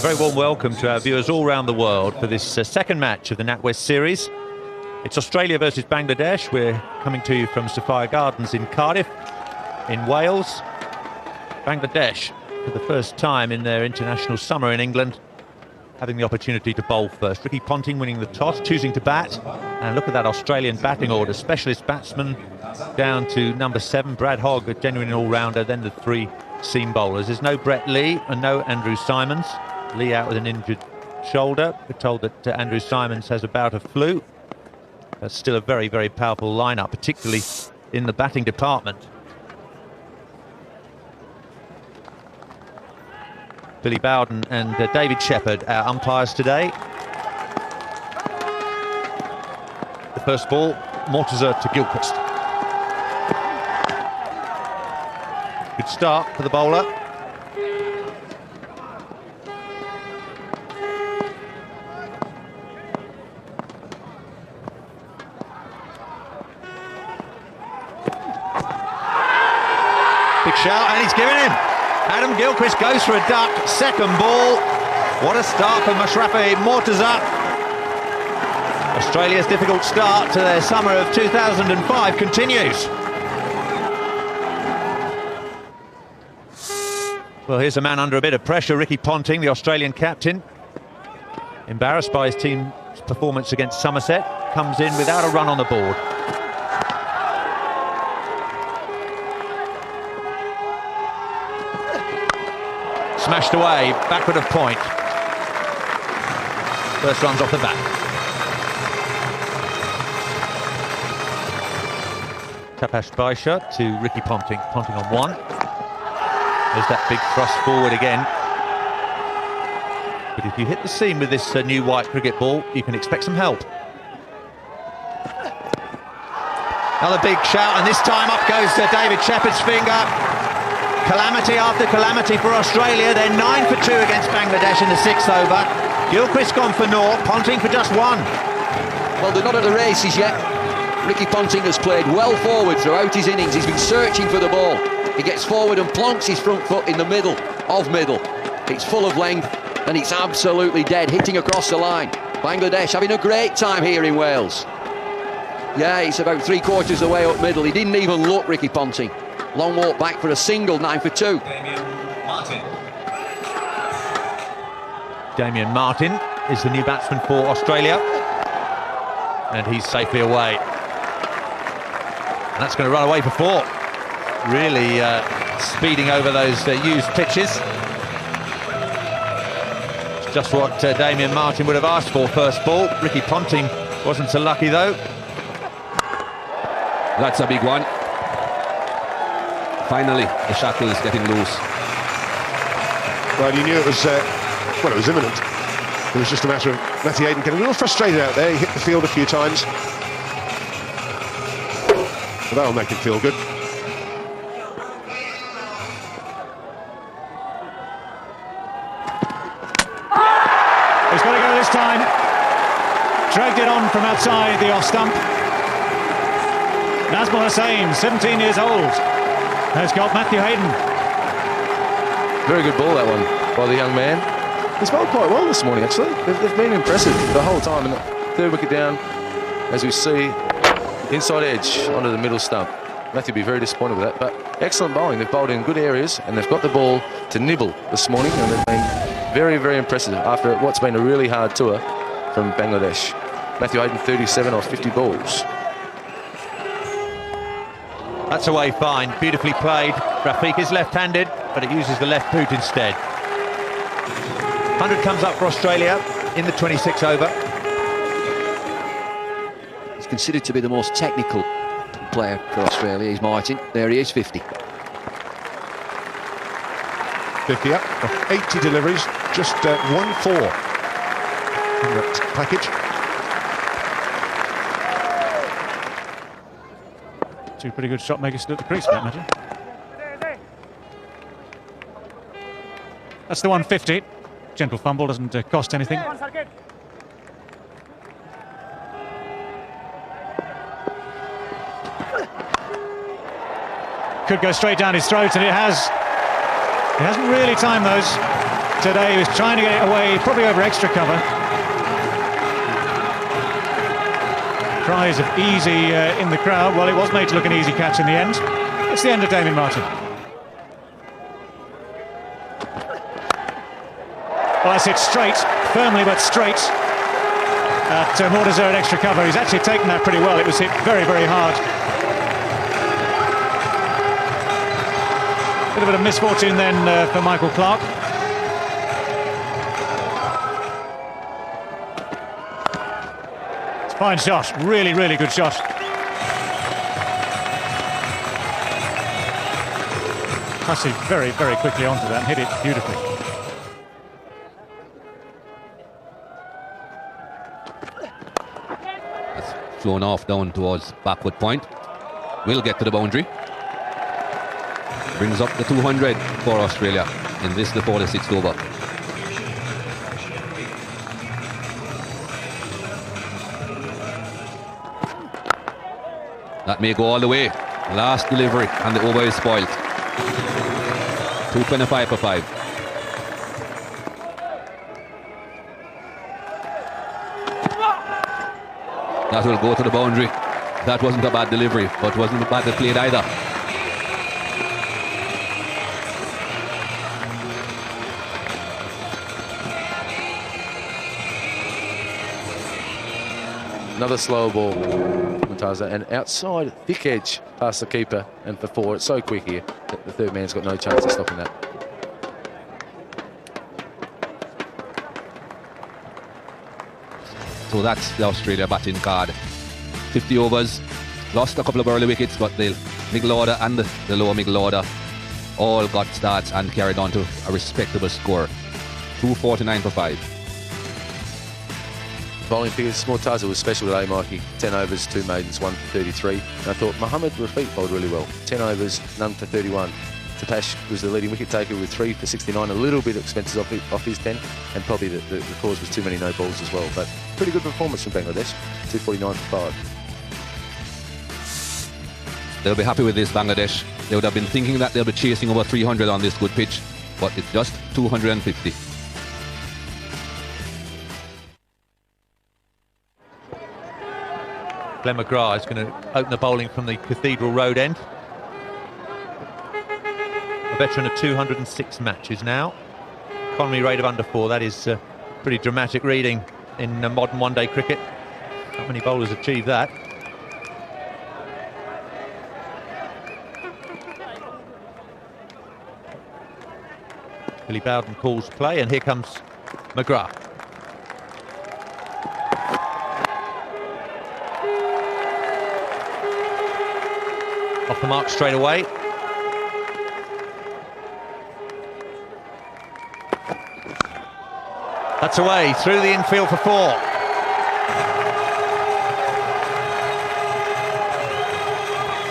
very warm welcome to our viewers all around the world for this second match of the NatWest series. It's Australia versus Bangladesh. We're coming to you from Sophia Gardens in Cardiff, in Wales. Bangladesh, for the first time in their international summer in England, having the opportunity to bowl first. Ricky Ponting winning the toss, choosing to bat. And look at that Australian batting order. Specialist batsman down to number 7, Brad Hogg, a genuine all-rounder, then the 3 seam bowlers. There's no Brett Lee and no Andrew Symonds. Lee out with an injured shoulder. We're told that Andrew Symonds has a bout of flu. That's still a very, very powerful lineup, particularly in the batting department. Billy Bowden and David Shepherd, our umpires today. The first ball, Mortizer to Gilchrist. Good start for the bowler. Big shout, and he's given him. Adam Gilchrist goes for a duck. Second ball. What a start for Mashrafi Mortizer. Australia's difficult start to their summer of 2005 continues. Well, here's a man under a bit of pressure, Ricky Ponting, the Australian captain. Embarrassed by his team's performance against Somerset. Comes in without a run on the board. Smashed away, backward of point. First runs off the bat. Tapash Baisha to Ricky Ponting. Ponting on 1. There's that big thrust forward again. But if you hit the seam with this new white cricket ball, you can expect some help. Another big shout, and this time up goes David Shepherd's finger. Calamity after calamity for Australia. They're 9 for 2 against Bangladesh in the 6th over. Gilchrist gone for 0, Ponting for just 1. Well, they're not at the races yet. Ricky Ponting has played well forward throughout his innings. He's been searching for the ball. He gets forward and plonks his front foot in the middle of middle. It's full of length and it's absolutely dead, hitting across the line. Bangladesh having a great time here in Wales. Yeah, it's about 3/4 of the way up middle. He didn't even look, Ricky Ponting. Long walk back for a single, 9 for 2. Damien Martin is the new batsman for Australia. And he's safely away. And that's going to run away for 4. Really speeding over those used pitches. It's just what Damien Martin would have asked for first ball. Ricky Ponting wasn't so lucky though. That's a big one. Finally, the shackle is getting loose. Well, you knew it was, well, it was imminent. It was just a matter of Matthew Hayden getting a little frustrated out there. He hit the field a few times. But that'll make him feel good. He's got to go this time. Dragged it on from outside the off stump. Nazmul Hussain, 17 years old, has got Matthew Hayden. Very good ball, that one, by the young man. He's bowled quite well this morning, actually. They've been impressive the whole time. And the third wicket down, as we see, inside edge onto the middle stump. Matthew will be very disappointed with that, but excellent bowling. They've bowled in good areas, and they've got the ball to nibble this morning, and they've been very, very impressive after what's been a really hard tour from Bangladesh. Matthew Hayden, 37 off 50 balls. That's away fine, beautifully played. Rafiq is left-handed, but it uses the left boot instead. 100 comes up for Australia in the 26th over. He's considered to be the most technical player for Australia. He's Martin. There he is, 50. 50 up, 80 deliveries, just 1-4 in that package. 2 pretty good shot makers at the crease, I imagine. That's the 150. Gentle fumble, doesn't cost anything. Could go straight down his throat, and it has. He hasn't really timed those. today. He was trying to get it away, probably over extra cover. Cries of easy in the crowd. Well, it was made to look an easy catch in the end. It's the end of Damien Martin. Well, that's it straight, firmly but straight. At more deserved extra cover. He's actually taken that pretty well. It was hit very, very hard. Bit of misfortune then for Michael Clark. It's a fine shot, really, really good shot. Hussey very, very quickly onto that and hit it beautifully. It's flown off down towards backward point. Will get to the boundary. Brings up the 200 for Australia in this, the 46th over. That may go all the way. Last delivery and the over is spoiled. 225 for 5. That will go to the boundary. That wasn't a bad delivery, but wasn't a bad played either. Another slow ball, Mutaza, and outside, thick edge past the keeper, and for 4, it's so quick here that the third man's got no chance of stopping that. So that's the Australia batting card. 50 overs, lost a couple of early wickets, but the middle order and the lower middle order all got starts and carried on to a respectable score. 249 for 5. Bowling figures, Murtaza was special today, Mikey. 10 overs, 2 maidens, 1 for 33. And I thought Mohammad Rafiq bowled really well. 10 overs, none for 31. Tapash was the leading wicket taker with 3 for 69. A little bit of expenses off his 10, and probably the cause was too many no balls as well. But pretty good performance from Bangladesh. 249 for 5. They'll be happy with this, Bangladesh. They would have been thinking that they'll be chasing over 300 on this good pitch, but it's just 250. Glenn McGrath is going to open the bowling from the Cathedral Road end. A veteran of 206 matches now. Economy rate of under 4. That is pretty dramatic reading in modern one-day cricket. Not many bowlers achieve that. Billy Bowden calls play, and here comes McGrath. Off the mark straight away. That's away, through the infield for 4.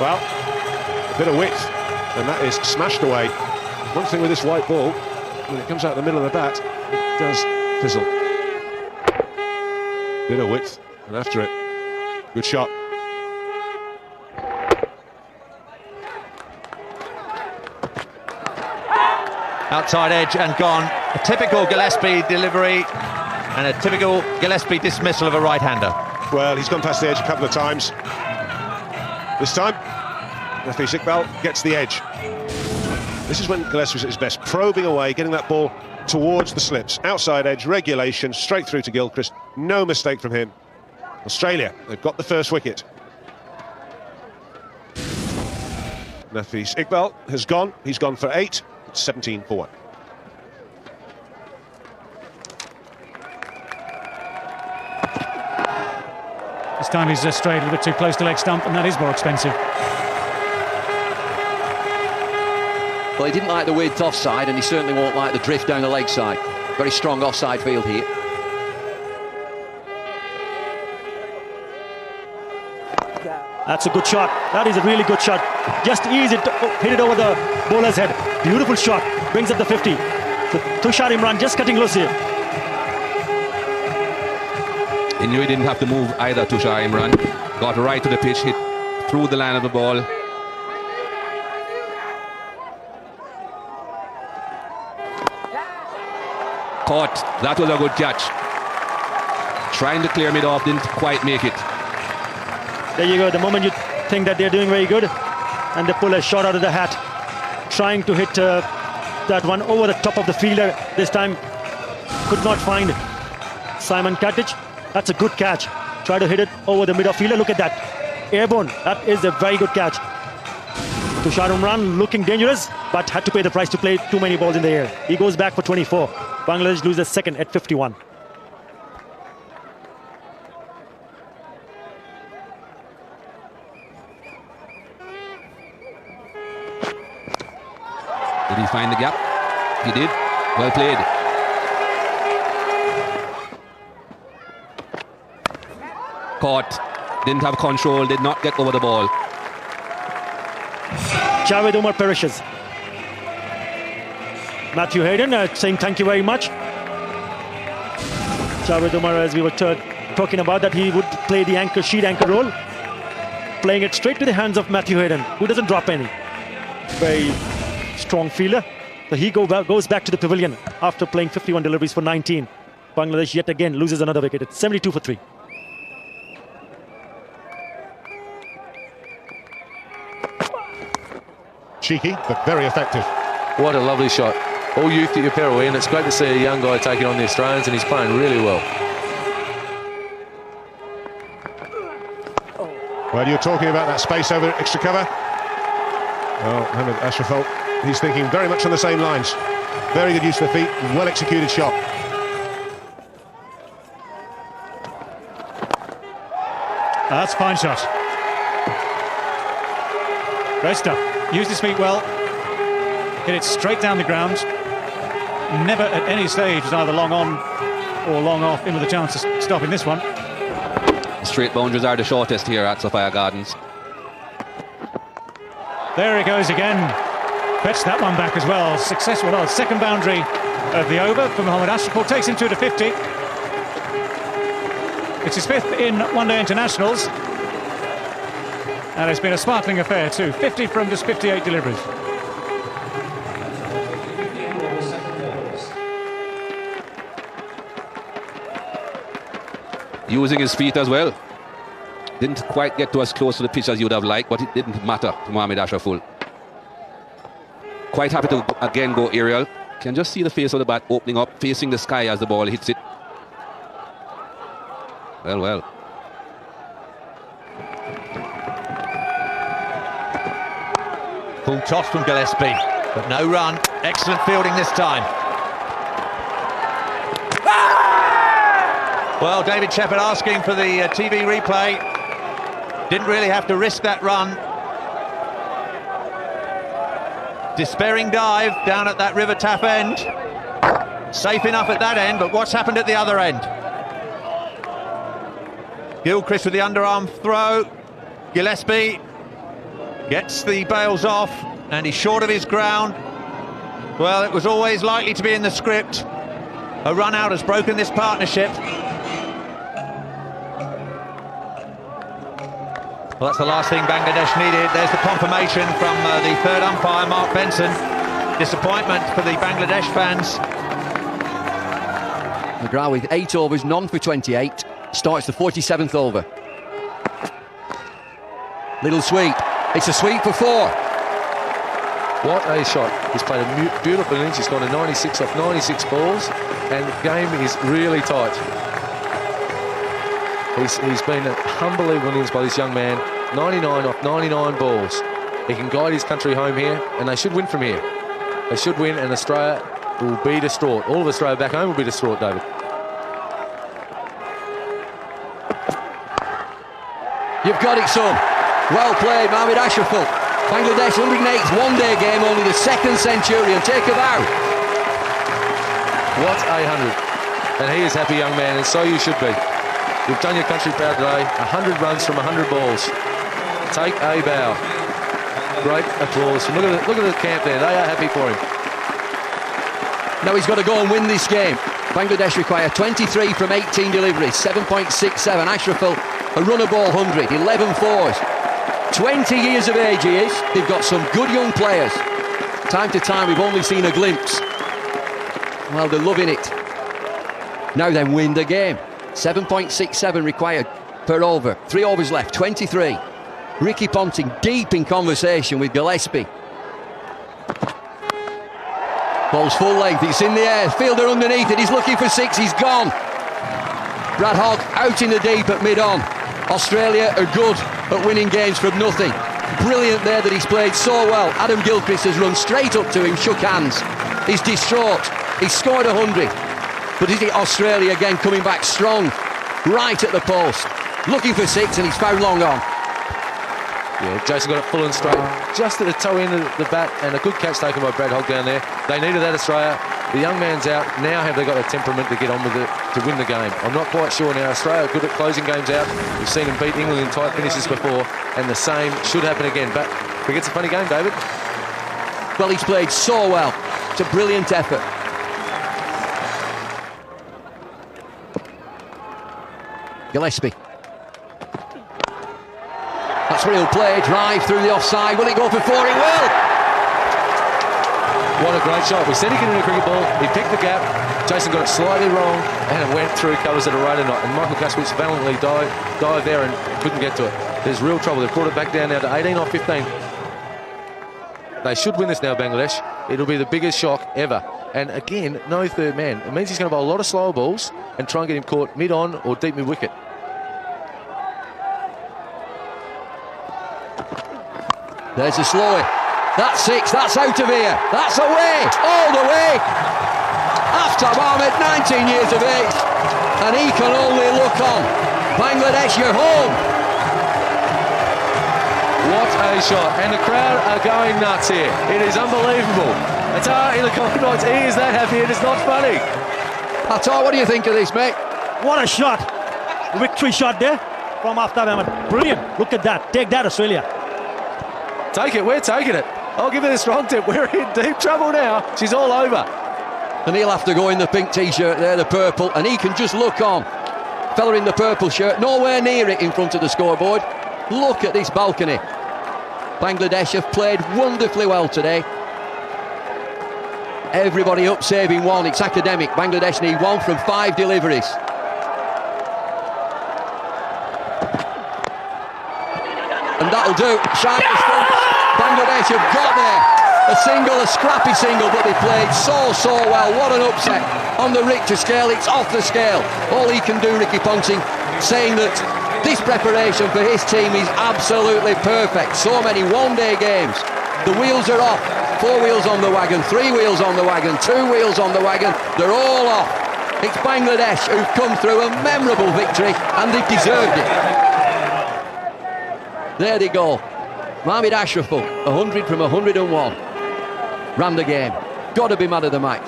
Well, a bit of width, and that is smashed away. One thing with this white ball, when it comes out the middle of the bat, it does fizzle. Bit of width, and after it, good shot. Outside edge and gone. A typical Gillespie delivery and a typical Gillespie dismissal of a right-hander. Well, he's gone past the edge a couple of times. This time, Nafis Iqbal gets the edge. This is when Gillespie's at his best, probing away, getting that ball towards the slips. Outside edge, regulation, straight through to Gilchrist. No mistake from him. Australia, they've got the first wicket. Nafis Iqbal has gone. He's gone for 8. It's 17 for 1. This time he's strayed a little bit too close to leg stump, and that is more expensive. Well, he didn't like the width offside, and he certainly won't like the drift down the leg side. Very strong offside field here. That's a good shot. That is a really good shot. Just easy, hit it over the bowler's head. Beautiful shot. Brings up the 50. So Tushar Imran just cutting loose here. He knew he didn't have to move either, Tushar Imran. Got right to the pitch, hit through the line of the ball. Caught. That was a good catch. Trying to clear mid off, didn't quite make it. There you go. The moment you think that they're doing very good, and they pull a shot out of the hat, trying to hit that one over the top of the fielder. This time, could not find Simon Katic. That's a good catch. Try to hit it over the middle fielder. Look at that. Airborne. That is a very good catch. Tushar Umran looking dangerous, but had to pay the price to play too many balls in the air. He goes back for 24. Bangladesh loses second at 51. Did he find the gap? He did. Well played. Caught. Didn't have control. Did not get over the ball. Javed Umar perishes. Matthew Hayden saying thank you very much. Javed Umar, as we were talking about, that he would play the sheet anchor role, playing it straight to the hands of Matthew Hayden, who doesn't drop any. Very strong fielder. So he goes back to the pavilion after playing 51 deliveries for 19. Bangladesh yet again loses another wicket. It's 72 for 3. Cheeky, but very effective. What a lovely shot. All youth at your peril, Ian. It's great to see a young guy taking on the Australians, and he's playing really well. Well, you're talking about that space over extra cover. Well, Mohammad Ashraf, he's thinking very much on the same lines. Very good use of the feet, well executed shot. That's a fine shot. Great stuff. Used his feet well. Hit it straight down the ground. Never at any stage was either long on or long off, in with a chance of stopping this one. Straight boundaries are the shortest here at Sophia Gardens. There he goes again. Fetched that one back as well. Successful. Oh, second boundary of the over for Mohammad Ashraf. Takes him to 50. It's his fifth in one-day internationals. And it's been a sparkling affair too. 50 from just 58 deliveries. Using his feet as well. Didn't quite get to as close to the pitch as you would have liked, but it didn't matter to Mohammad Ashraf. Quite happy to again go aerial. Can just see the face of the bat opening up, facing the sky as the ball hits it. Well. Full toss from Gillespie, but no run. Excellent fielding this time. Well, David Shepherd asking for the TV replay. Didn't really have to risk that run. Despairing dive down at that River Taff end. Safe enough at that end, but what's happened at the other end? Gilchrist with the underarm throw. Gillespie gets the bails off, and he's short of his ground. Well, it was always likely to be in the script. A run out has broken this partnership. Well, that's the last thing Bangladesh needed. There's the confirmation from the third umpire, Mark Benson. Disappointment for the Bangladesh fans. McGrath with 8 overs, none for 28. Starts the 47th over. Little sweep. It's a sweep for 4. What a shot. He's played a beautiful innings. He's got a 96 off 96 balls, and the game is really tight. He's been an unbelievable innings by this young man. 99 off 99 balls. He can guide his country home here, and they should win from here. They should win, and Australia will be distraught. All of Australia back home will be distraught, David. You've got it, son. Well played, Mohammad Ashraf. Bangladesh 108th one-day game, only the second centurion. Take a bow. What a 100. And he is a happy young man, and so you should be. You've done your country proud today. 100 runs from 100 balls. Take a bow. Great applause. Look at the camp there. They are happy for him. Now he's got to go and win this game. Bangladesh require 23 from 18 deliveries, 7.67. Ashraf, a run a ball 100, 11 fours. 20 years of age he is. They've got some good young players. Time to time we've only seen a glimpse. Well, they're loving it. Now then, win the game. 7.67 required per over. 3 overs left, 23. Ricky Ponting deep in conversation with Gillespie. Ball's full length, it's in the air. Fielder underneath it, he's looking for 6, he's gone. Brad Hogg out in the deep at mid-on. Australia are good at winning games from nothing. Brilliant there that he's played so well. Adam Gilchrist has run straight up to him, shook hands. He's distraught. He's scored 100. But is it Australia again coming back strong? Right at the post. Looking for 6 and he's found long on. Yeah, Jason got it full and straight. Just at the toe end of the bat, and a good catch taken by Brad Hogg down there. They needed that, Australia. The young man's out. Now have they got the temperament to get on with it, to win the game? I'm not quite sure now. Australia are good at closing games out. We've seen them beat England in tight finishes before, and the same should happen again. But I think it's a funny game, David. Well, he's played so well. It's a brilliant effort. Gillespie. That's real play, drive through the offside. Will it go for 4? It will! What a great shot. We said he could hit a cricket ball. He picked the gap. Jason got it slightly wrong, and it went through covers at a rate or not. And Michael Kaswitz valiantly dived there and couldn't get to it. There's real trouble. They've brought it back down now to 18 off 15. They should win this now, Bangladesh. It'll be the biggest shock ever. And again, no third man. It means he's going to bowl a lot of slower balls and try and get him caught mid-on or deep mid-wicket. There's a slower. That's 6, that's out of here. That's away, all the way. Aftab Ahmed, 19 years of age. And he can only look on. Bangladesh, you're home. What a shot. And the crowd are going nuts here. It is unbelievable. Atar in the comments, he is that happy, and it's not funny. Atar, what do you think of this, mate? What a shot. Victory shot there from Aftab Ahmed. Brilliant. Look at that. Take that, Australia. Take it, we're taking it. I'll give it a strong tip. We're in deep trouble now. She's all over. And he'll have to go in the pink t-shirt there, the purple, and he can just look on. Fella in the purple shirt, nowhere near it in front of the scoreboard. Look at this balcony. Bangladesh have played wonderfully well today. Everybody up saving 1. It's academic. Bangladesh need 1 from 5 deliveries. And that'll do. Shine the front. Bangladesh have got there. A single, a scrappy single, but they played so well. What an upset. On the Richter scale, it's off the scale. All he can do, Ricky Ponting, saying that this preparation for his team is absolutely perfect. So many one-day games. The wheels are off. 4 wheels on the wagon, 3 wheels on the wagon, 2 wheels on the wagon. They're all off. It's Bangladesh who've come through a memorable victory, and they've deserved it. There they go. Mohamed Ashraful, 100 from 101. Ran the game. Got to be man of the match.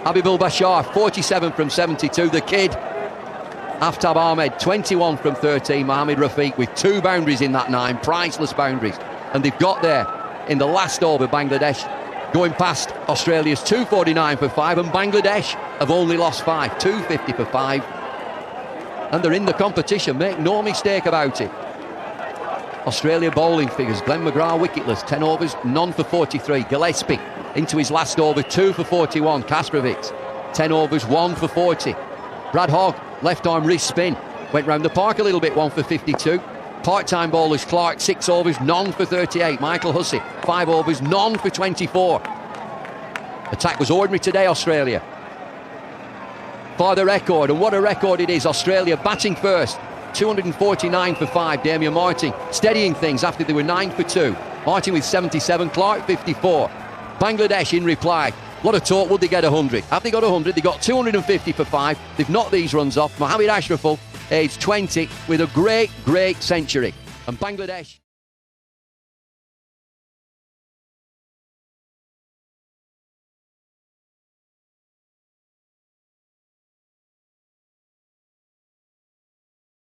Habibul Bashar, 47 from 72. The kid. Aftab Ahmed, 21 from 13. Mohamed Rafiq with 2 boundaries in that 9. Priceless boundaries. And they've got there in the last over, Bangladesh, going past Australia's 249 for 5. And Bangladesh have only lost 5. 250 for 5. And they're in the competition. Make no mistake about it. Australia bowling figures. Glenn McGrath wicketless, 10 overs, none for 43. Gillespie into his last over, 2 for 41. Kasprovic, 10 overs, 1 for 40. Brad Hogg, left arm wrist spin, went round the park a little bit, 1 for 52. Part-time bowlers, Clark, 6 overs, none for 38. Michael Hussey, 5 overs, none for 24. Attack was ordinary today, Australia. For the record, and what a record it is, Australia batting first. 249 for 5, Damian Martin steadying things after they were 9 for 2. Martin with 77, Clark 54. Bangladesh in reply. A lot of talk, would they get 100? Have they got 100? They got 250 for 5. They've knocked these runs off. Mohamed Ashraful, age 20, with a great century. And Bangladesh...